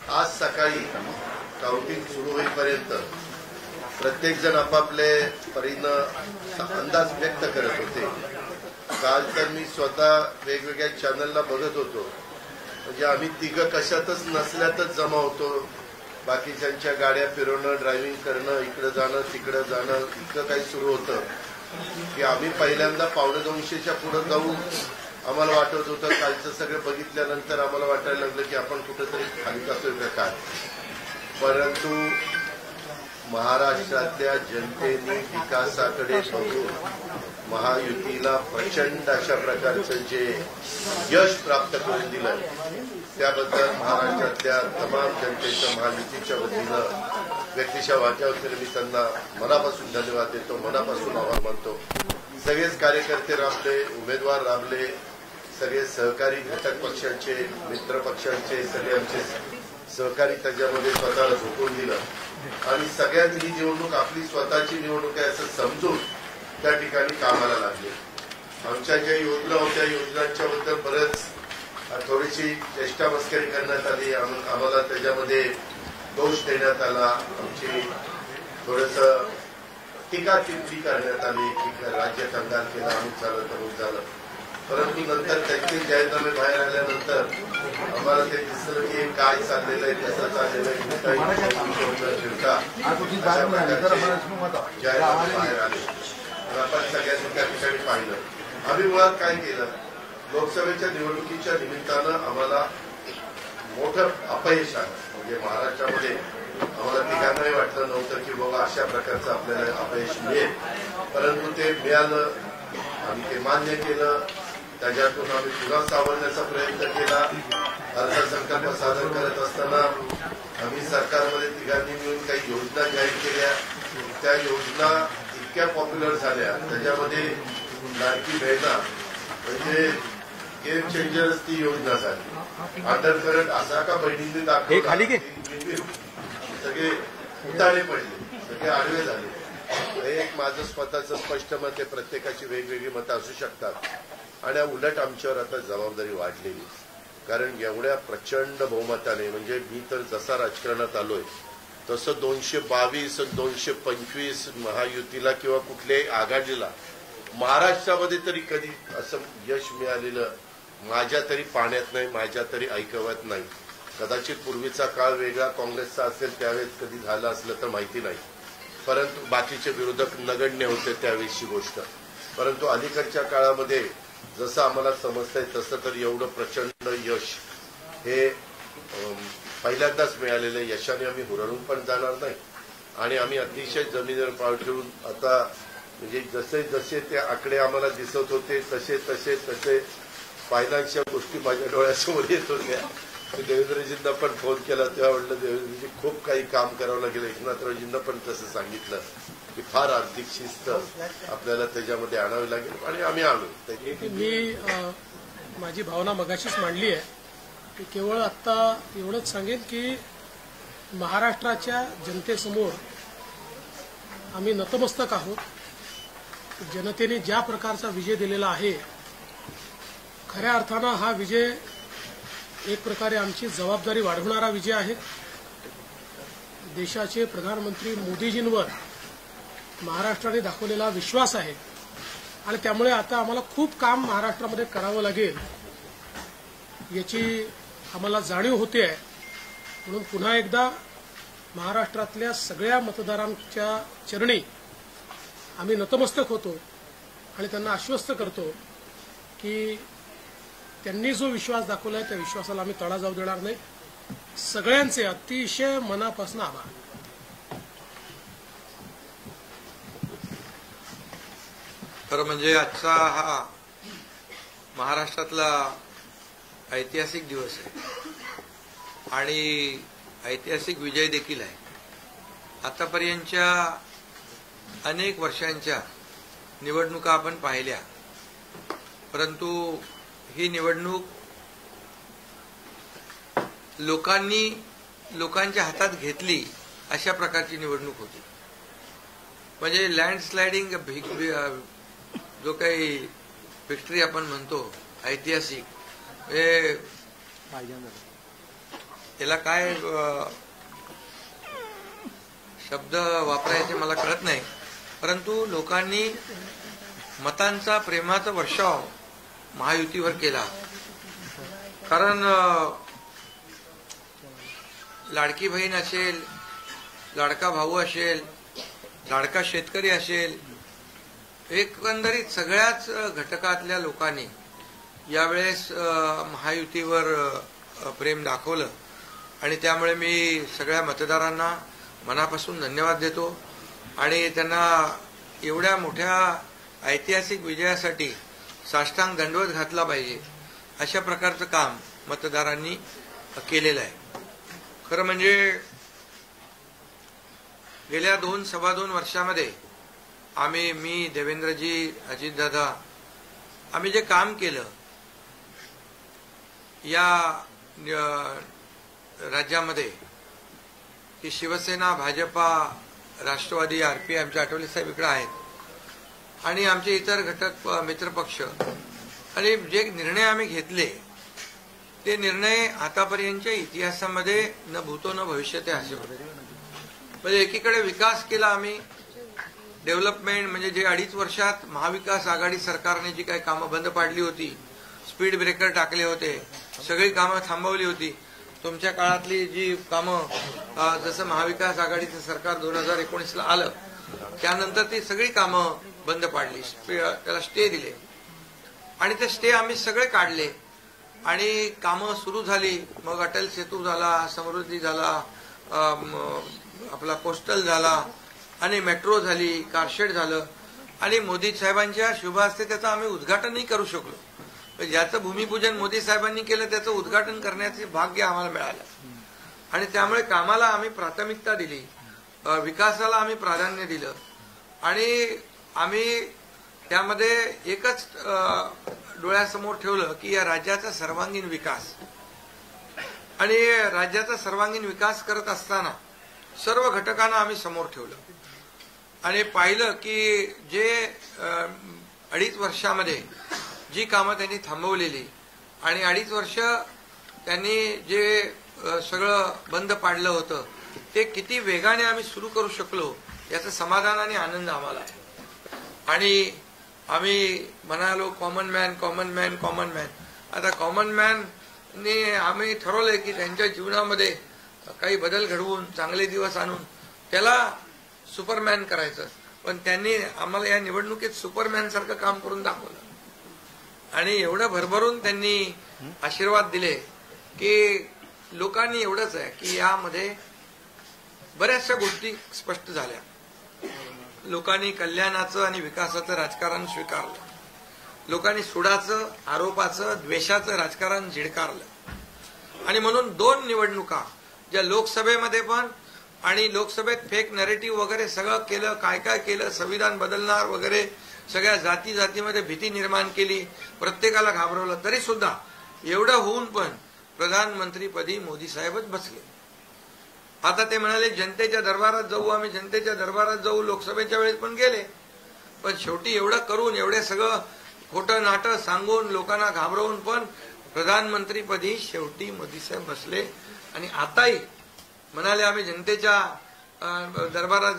आज सकाळी काउंटिंग सुरू होईपर्यंत प्रत्येक जण आपापले परीनं अंदाज व्यक्त करत होते। काल तर मी स्वतः वेगवेगळ्या चॅनलला बघत होतो, म्हणजे आम्ही तिघं कशातच नसल्यातच जमा होतो। बाकीच्यांच्या गाड्या फिरवणं, ड्रायव्हिंग करणं, इकडे जाणं तिकडे जाणं, इतकं काही सुरू होतं की आम्ही पहिल्यांदा 1:45च्या पुढे जाऊ आम्हाला वाटत होतं। कालचं सगळं बघितल्यानंतर आम्हाला वाटायला लागलं की आपण कुठेतरी खाली जातोय का काय, परंतु महाराष्ट्रातल्या जनतेने विकासाकडे बघून महायुतीला प्रचंड अशा प्रकारचं जे यश प्राप्त करून दिलं त्याबद्दल महाराष्ट्रातल्या तमाम जनतेचं महायुतीच्या वतीनं व्यक्तिशः वाट्यावर मी त्यांना मनापासून धन्यवाद देतो, मनापासून आभार मानतो। सगळेच कार्यकर्ते राबले, उमेदवार राबले, सगळे सहकारी घटक पक्षांचे, मित्र पक्षांचे सगळे आमचे सहकारी त्याच्यामध्ये स्वतःला झोकून दिलं आणि सगळ्यांनी ही निवडणूक आपली स्वतःची निवडणूक आहे असं समजून त्या ठिकाणी कामाला लागले। आमच्या ज्या योजना होत्या योजनांच्या बद्दल बरेच थोडीशी चेष्टा मस्करी करण्यात आली, आम्हाला त्याच्यामध्ये दोष देण्यात आला, आमची थोडंसं टीका टिप्पणी करण्यात आली की राज्य कंगाल केला, अमुक झालं तमुक झालं, परंतु नंतर त्यांचे जाहीरनामे बाहेर आल्यानंतर आम्हाला ते दिसलं की काय चाललेलं आहे, कसं चाललेलं आहे, फिरता अशा प्रकारचे जाहीरनामे बाहेर आले। आपण सगळ्यांनी त्या ठिकाणी पाहिलं। आम्ही मुळात काय केलं, लोकसभेच्या निवडणुकीच्या निमित्तानं आम्हाला मोठं अपयश आलं, म्हणजे महाराष्ट्रामध्ये आम्हाला तिघांनाही वाटलं नव्हतं की बाबा अशा प्रकारचं आपल्याला अपयश मिळेल, परंतु ते मिळालं, आम्ही ते मान्य केलं। त्याच्यातून आम्ही पुन्हा सावरण्याचा प्रयत्न केला। अर्थसंकल्प सादर करत असताना आम्ही सरकारमध्ये तिघांनी मिळून काही योजना जाहीर केल्या, त्या योजना इतक्या पॉप्युलर झाल्या, त्याच्यामध्ये लाडकी बहिणा म्हणजे गेम चेंजर्स ती योजना झाली। अंडर करंट असा का बहिणींनी दाखवला, सगळे उताळे पडले, सगळे आडवे झाले। एक माझं स्वतःचं स्पष्ट मत आहे, प्रत्येकाची वेगवेगळी मतं असू शकतात आणि उलट आमच्यावर आता जबाबदारी वाढलेली, कारण एवढ्या प्रचंड बहुमताने, म्हणजे मी तर जसा राजकारणात आलोय तसं 222 225 महायुतीला किंवा कुठल्याही आघाडीला महाराष्ट्रामध्ये तरी कधी असं यश मिळालेलं माझ्या तरी पाण्यात नाही, माझ्या तरी ऐकवत नाही। कदाचित पूर्वीचा काळ वेगळा काँग्रेसचा असेल त्यावेळेस कधी झालं असलं तर माहिती नाही, परंतु बाकीचे विरोधक नगण्य होते त्यावेळेसची गोष्ट। परंतु अलीकडच्या काळामध्ये जसं आम्हाला समजतंय तसं तर एवढं प्रचंड यश हे पहिल्यांदाच मिळालेलं यशाने आम्ही हुरळून पण जाणार नाही आणि आम्ही अतिशय जमिनीवर पाव ठेवून आता म्हणजे जसे जसे ते आकडे आम्हाला दिसत होते तसे तसे तसे फायनान्शियल गोष्टी माझ्या डोळ्यासमोर येत होत्या। देवेंद्रजींना पण फोन केला तेव्हा म्हटलं देवेंद्रजी खूप काही काम करावं लागेल, एकनाथरावजींना पण तसं सांगितलं की फार आर्थिक शिस्त आपल्याला त्याच्यामध्ये आणावी लागेल आणि आम्ही आणू। मी माझी भावना मगाशीच मांडली आहे की केवळ आता एवढंच सांगेन की महाराष्ट्राच्या जनतेसमोर आम्ही नतमस्तक आहोत। जनतेने ज्या प्रकारचा विजय दिलेला आहे, खऱ्या अर्थानं हा विजय एक प्रकारे आमची जबाबदारी वाढवणारा विजय आहे। देशाचे प्रधानमंत्री मोदीजींवर महाराष्ट्राने दाखवलेला विश्वास आहे आणि त्यामुळे आता आम्हाला खूप काम महाराष्ट्रामध्ये करावं लागेल याची आम्हाला जाणीव होते आहे। म्हणून पुन्हा एकदा महाराष्ट्रातल्या सगळ्या मतदारांच्या चरणी आम्ही नतमस्तक होतो आणि त्यांना आश्वस्त करतो की त्यांनी जो विश्वास दाखवला आहे त्या विश्वासाला आम्ही तडा जाऊ देणार नाही। सगळ्यांचे अतिशय मनापासून आभार। खरं म्हणजे आजचा हा महाराष्ट्रातला ऐतिहासिक दिवस आहे आणि ऐतिहासिक विजय देखील आहे। आतापर्यंतच्या अनेक वर्षांच्या निवडणुका आपण पाहिल्या, परंतु ही निवडणूक लोकांच्या हातात घेतली अशा प्रकारची निवडणूक होती। म्हणजे लँडस्लायडिंग जो काही विक्ट्री आपण म्हणतो ऐतिहासिक, याला काय शब्द वापरायचे मला कळत नाही, परंतु लोकांनी मतांचा प्रेमाचा वर्षाव महायुतीवर केला. कारण लाडकी बहीण असेल, लाडका भाऊ असेल, लाडका शेतकरी असेल, एकंदरीत सगळ्याच घटकातल्या लोकांनी यावेळेस महायुतीवर प्रेम दाखवलं आणि त्यामुळे मी सगळ्या मतदारांना मनापासून धन्यवाद देतो आणि त्यांना एवढ्या मोठ्या ऐतिहासिक विजयासाठी साष्टांग दंडवत घातला पाहिजे अशा प्रकारचं काम मतदारांनी केलेलं आहे. खरं म्हणजे गेल्या 2-2.25 वर्षामध्ये मी, देवेंद्रजी, अजितदादा, आम्ही जे काम केलं या राज्यामध्ये की शिवसेना, भाजपा, राष्ट्रवादी, आरपीआय, आमचे आठवले साहेब इकडे आहेत आणि आमचे इतर घटक मित्रपक्ष, आणि जे निर्णय आम्ही घेतले ते निर्णय आतापर्यंतच्या इतिहासामध्ये न भूतो न भविष्यते असे होते. म्हणजे एकीकडे विकास केला आम्ही, डेव्हलपमेंट, म्हणजे जे 2.5 वर्षात महाविकास आघाडी सरकारने जी काही कामं बंद पाडली होती, स्पीड ब्रेकर टाकले होते, सगळी कामं थांबवली होती. तुमच्या काळातली जी कामं, जसं महाविकास आघाडीचं सरकार 2019ला आलं त्यानंतर ती सगळी कामं बंद पाडली, त्याला स्टे दिले आणि ते स्टे आम्ही सगळे काढले आणि कामं सुरू झाली. मग अटल सेतू झाला, समृद्धी झाला, आपला कोस्टल झाला आणि मेट्रो झाली, कारशेड झालं आणि मोदी साहेबांच्या शुभ हस्ते त्याचं आम्ही उद्घाटनही करू शकलो. ज्याचं भूमिपूजन मोदी साहेबांनी केलं त्याचं उद्घाटन करण्याचे भाग्य आम्हाला मिळालं आणि त्यामुळे कामाला आम्ही प्राथमिकता दिली, विकासाला आम्ही प्राधान्य दिलं आणि आम्ही त्यामध्ये एकच डोळ्यासमोर ठेवलं की या राज्याचा सर्वांगीण विकास. आणि राज्याचा सर्वांगीण विकास करत असताना सर्व घटकांना आम्ही समोर ठेवलं आणि पाहिलं की जे 2.5 वर्षामध्ये जी कामं त्यांनी थांबवलेली आणि 2.5 वर्ष त्यांनी जे सगळं बंद पाडलं होतं ते किती वेगाने आम्ही सुरू करू शकलो याचं समाधान आणि आनंद आम्हाला आहे. आणि आम्ही म्हणालो common man, common man, common man. आता कॉमन मॅनने आम्ही ठरवलंय की त्यांच्या जीवनामध्ये काही बदल घडवून चांगले दिवस आणून त्याला सुपरमॅन करायचं. पण त्यांनी आम्हाला या निवडणुकीत सुपरमॅन सारखं काम करून दाखवलं आणि एवढं भरभरून त्यांनी आशीर्वाद दिले की लोकांनी एवढंच आहे की यामध्ये बऱ्याचशा गोष्टी स्पष्ट झाल्या. लोकांनी कल्याणाचं आणि विकासाचं राजकारण स्वीकारलं. लोकांनी सुडाचं, आरोपाचं, द्वेषाचं राजकारण झिडकारलं आणि म्हणून 2 निवडणुका ज्या लोकसभेमध्ये पण आणि लोकसभेत फेक नॅरेटिव्ह वगैरे सगळं केलं, काय काय केलं, संविधान बदलणार वगैरे, सगळ्या जातीमध्ये भीती निर्माण केली, प्रत्येकाला घाबरवलं, तरी सुद्धा एवढं होऊन पण प्रधानमंत्रीपदी मोदी साहेबच बसले. आता ते म्हणाले जनतेच्या दरबारात जाऊ, आम्ही जनतेच्या दरबारात जाऊ, लोकसभेच्या वेळेस पण गेले. पण शेवटी एवढं करून, एवढे सगळं खोटं नाटं सांगून, लोकांना घाबरवून पण प्रधानमंत्रीपदी शेवटी मोदी साहेब बसले आणि आताही म्हणाले आम्ही जनतेच्या दरबारात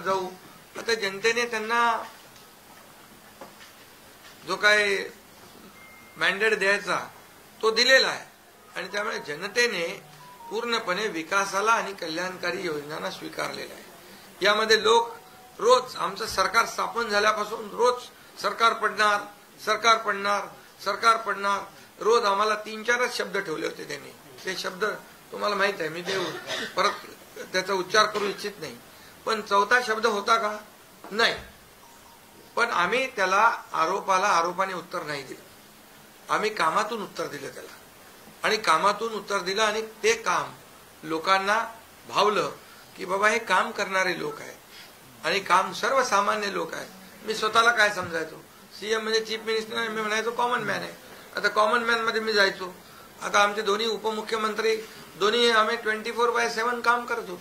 जाऊ. आता जनतेने त्यांना जो काय मॅन्डेट द्यायचा तो दिलेला आहे आणि त्यामुळे जनतेने पूर्णपणे विकासाला आणि कल्याणकारी योजनांना स्वीकारलेला आहे. यामध्ये लोक रोज आमचं सरकार स्थापन झाल्यापासून रोज सरकार पडणार रोज आम्हाला 3-4च शब्द ठेवले होते त्यांनी. ते शब्द तुम्हाला माहित आहे, मी ते परत त्याचा उच्चार करू इच्छित नाही. पण 4था शब्द होता का? नाही. पण आम्ही त्याला आरोपाने उत्तर नाही दिलं. आम्ही कामातून उत्तर दिलं त्याला आणि कामातून उत्तर दिलं आणि ते काम लोकांना भावलं की बाबा हे काम करणारे लोक आहेत आणि काम सर्वसामान्य लोक आहेत. मी स्वतःला काय समजायचो, सीएम म्हणजे चीफ मिनिस्टर, मी म्हणायचो कॉमन मॅन आहे. आता कॉमन मॅन मध्ये मी जायचो. आता आमचे दोन्ही उपमुख्यमंत्री दोन्ही आम्ही 24/7 काम करतो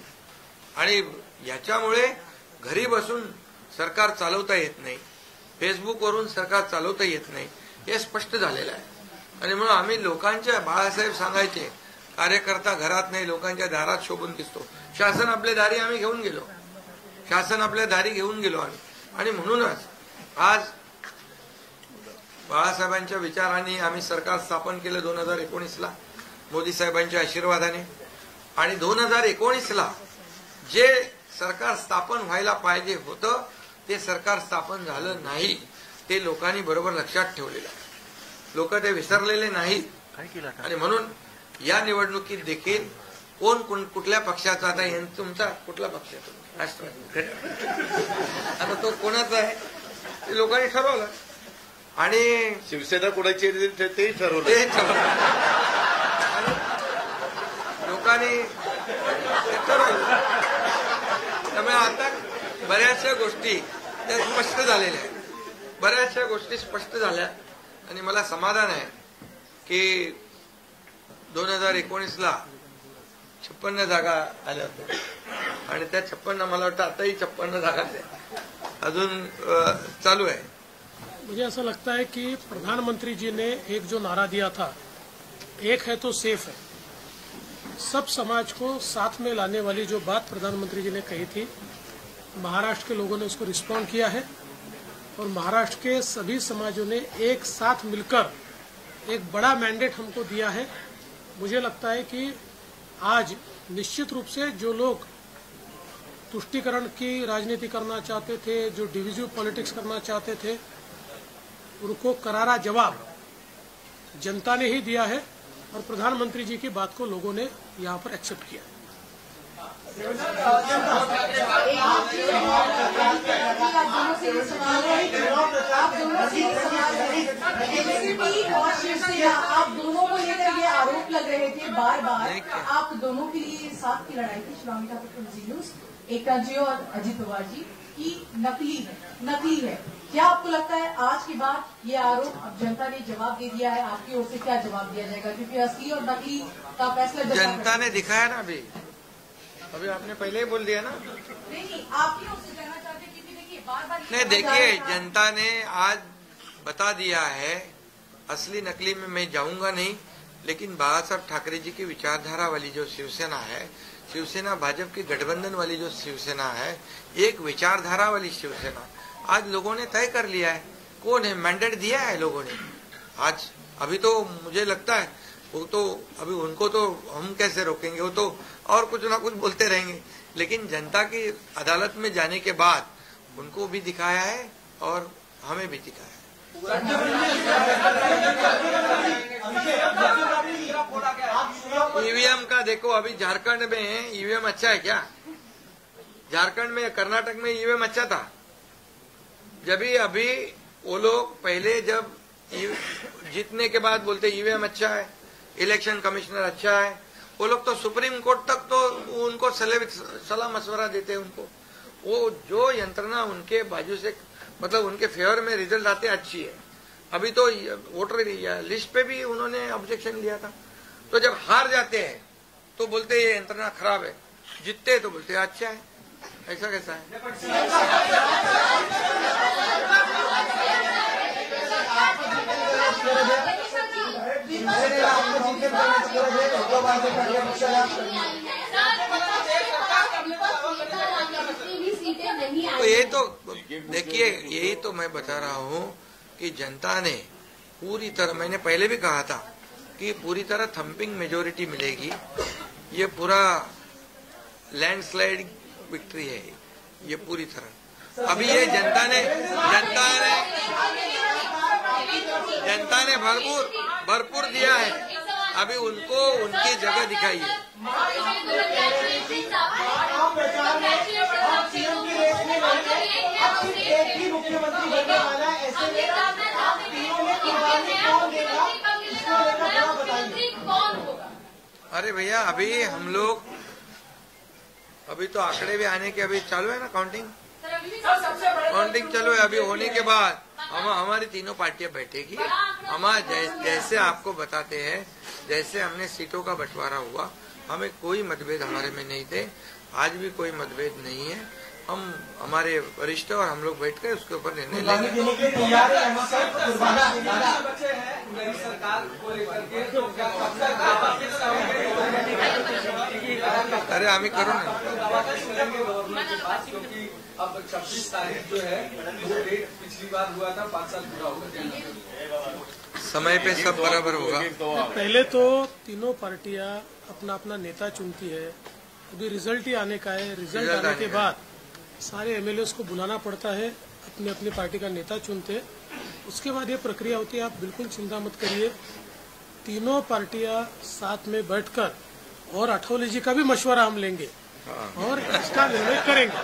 आणि याच्यामुळे घरी बसून सरकार चालवता येत नाही, फेसबुकवरून सरकार चालवता येत नाही, हे स्पष्ट झालेलं आहे. आणि म्हणून आम्ही लोकांच्या, बाळासाहेब सांगायचे कार्यकर्ता घरात नाही, लोकांच्या दारात शोभून दिसतो. शासन आपल्या दारी आम्ही घेऊन गेलो, शासन आपल्या दारी घेऊन गेलो आम्ही. आणि म्हणूनच आज बाळासाहेबांच्या विचारांनी आम्ही सरकार स्थापन केलं 2019ला मोदी साहेबांच्या आशीर्वादाने. आणि 2019ला जे सरकार स्थापन व्हायला पाहिजे होतं ते सरकार स्थापन झालं नाही. ते लोकांनी बरोबर लक्षात ठेवलेलं आहे, लोक ते विसरलेले नाहीत. आणि म्हणून या निवडणुकीत देखील कोण कुठल्या पक्षाचा, आता तुमचा कुठला पक्ष आहे? राष्ट्रवादी. आता तो कोणाचा आहे ते लोकांनी ठरवलं. आणि शिवसेना कोणाची आहे तेही ठरवलं. लोकांनी ते ठरवलं. त्यामुळे आता बऱ्याचशा गोष्टी त्या स्पष्ट झालेल्या आहेत, बऱ्याचशा गोष्टी स्पष्ट झाल्या. आणि मला समाधान आहे की 2019ला 56 जागा आल्या होत्या आणि त्या 56 मला वाटतं आताही 56 जागा अजून चालू आहे. मुझे ऐसा लगता है कि प्रधानमंत्री जी ने एक जो नारा दिया था, एक है तो सेफ है, सब समाज को साथ में लाने वाली जो बात प्रधानमंत्री जी ने कही थी, महाराष्ट्र के लोगों ने उसको रिस्पॉन्ड किया है. और महाराष्ट्र के सभी समाजों ने एक साथ मिलकर एक बड़ा मैंडेट हमको दिया है. मुझे लगता है कि आज निश्चित रूप से जो लोग तुष्टीकरण की राजनीति करना चाहते थे, जो डिविजिव पॉलिटिक्स करना चाहते थे, उनको करारा जवाब जनता ने ही दिया है. और प्रधानमंत्री जी की बात को लोगों ने यहाँ पर एक्सेप्ट किया. आप दोनों को लेकर ये आरोप लग रहे थे बार बार, आप दोनों के लिए साथ की लड़ाई थी शिवानी ठाकुर, एकता जी और अजित पवार जी की नकली है. क्या आपको लगता है आज के बाद ये आरोप अब जनता ने जवाब दे दिया है, आपकी ओर से क्या जवाब दिया जाएगा? क्योंकि असली और नकली का फैसला जनता ने दिखाया ना. अभी आपने पहले ही बोल दिया ना. नहीं, आपकी ओर से कहना चाहते क्योंकि देखिए बार नहीं, देखिए जनता ने आज बता दिया है. असली नकली में मैं जाऊंगा नहीं, लेकिन बाळासाहेब ठाकरे जी की विचारधारा वाली जो शिवसेना है, शिवसेना भाजपा की गठबंधन वाली जो शिवसेना है, एक विचारधारा वाली शिवसेना आज लोगों ने तय कर लिया है. कौन है? मैंडेट दिया है लोगों ने आज. अभी तो मुझे लगता है वो तो अभी उनको तो हम कैसे रोकेंगे, वो तो और कुछ ना कुछ बोलते रहेंगे. लेकिन जनता की अदालत में जाने के बाद उनको भी दिखाया है और हमें भी दिखाया है. ईवीएम का देखो, अभी झारखंड में ईवीएम अच्छा है क्या? झारखंड में, कर्नाटक में ईवीएम अच्छा था. जब भी अभी वो लोग पहले जब जीतने के बाद बोलते ईवीएम अच्छा है, इलेक्शन कमिश्नर अच्छा है, वो लोग तो सुप्रीम कोर्ट तक तो उनको सलाह मशवरा देते. उनको वो जो यंत्रणा उनके बाजू से, मतलब उनके फेवर में रिजल्ट आते अच्छी है. अभी तो वोटर लिस्ट पे भी उन्होंने ऑब्जेक्शन लिया था. तो जब हार जाते हैं तो बोलते ये यंत्रणा खराब है, जीतते तो बोलते अच्छा है. ऐसा कैसा है? तो ये तो देखिए, यही तो मैं बता रहा हूँ कि जनता ने पूरी तरह, मैंने पहले भी कहा था कि पूरी तरह थम्पिंग मेजोरिटी मिलेगी. ये पूरा लैंडस्लाइड विक्ट्री है ये पूरी तरह. अभी ये जनता ने भरपूर दिया है. अभी उनको उनकी जगह दिखाइए. अरे भैया, अभी हम लोग, अभी तो आंकड़े भी आने के अभी चालू है ना, काउंटिंग चालू है. अभी होने के बाद हमारी तीनों पार्टियां बैठेगी. हमारे जैसे आपको बताते हैं, जैसे हमने सीटों का बंटवारा हुआ, हमें कोई मतभेद हमारे में नहीं थे, आज भी कोई मतभेद नहीं है. हम हमारे वरिष्ठ और हम लोग बैठ कर उसके ऊपर निर्णय लेंगे। कुर्बानी देने के लिए तैयार है अहमद साहब, कुर्बानी देने के लिए। बच्चे हैं नई सरकार को लेकर के, तो क्या अरे आम्ही करू ना, गवर्नर के पास, क्योंकि अब 26 तारीख जो है वो डेट पिछली बार हुआ था, 5 साल पूरा होगा। समय पे सब बराबर होगा। पहले तो तीनों पार्टियां अपना अपना नेता चुनती है, अभी रिजल्ट ही आने का है। रिजल्ट आने के बाद सारे एमएलए को बुलाना पड़ता है, अपनी अपनी पार्टी का नेता चुनते, उसके बाद ये प्रक्रिया होती है। आप बिल्कुल चिंता मत करिए, तीनों पार्टियां साथ में बैठकर और अठौले जी का भी मशवरा हम लेंगे और इसका निर्णय करेंगे।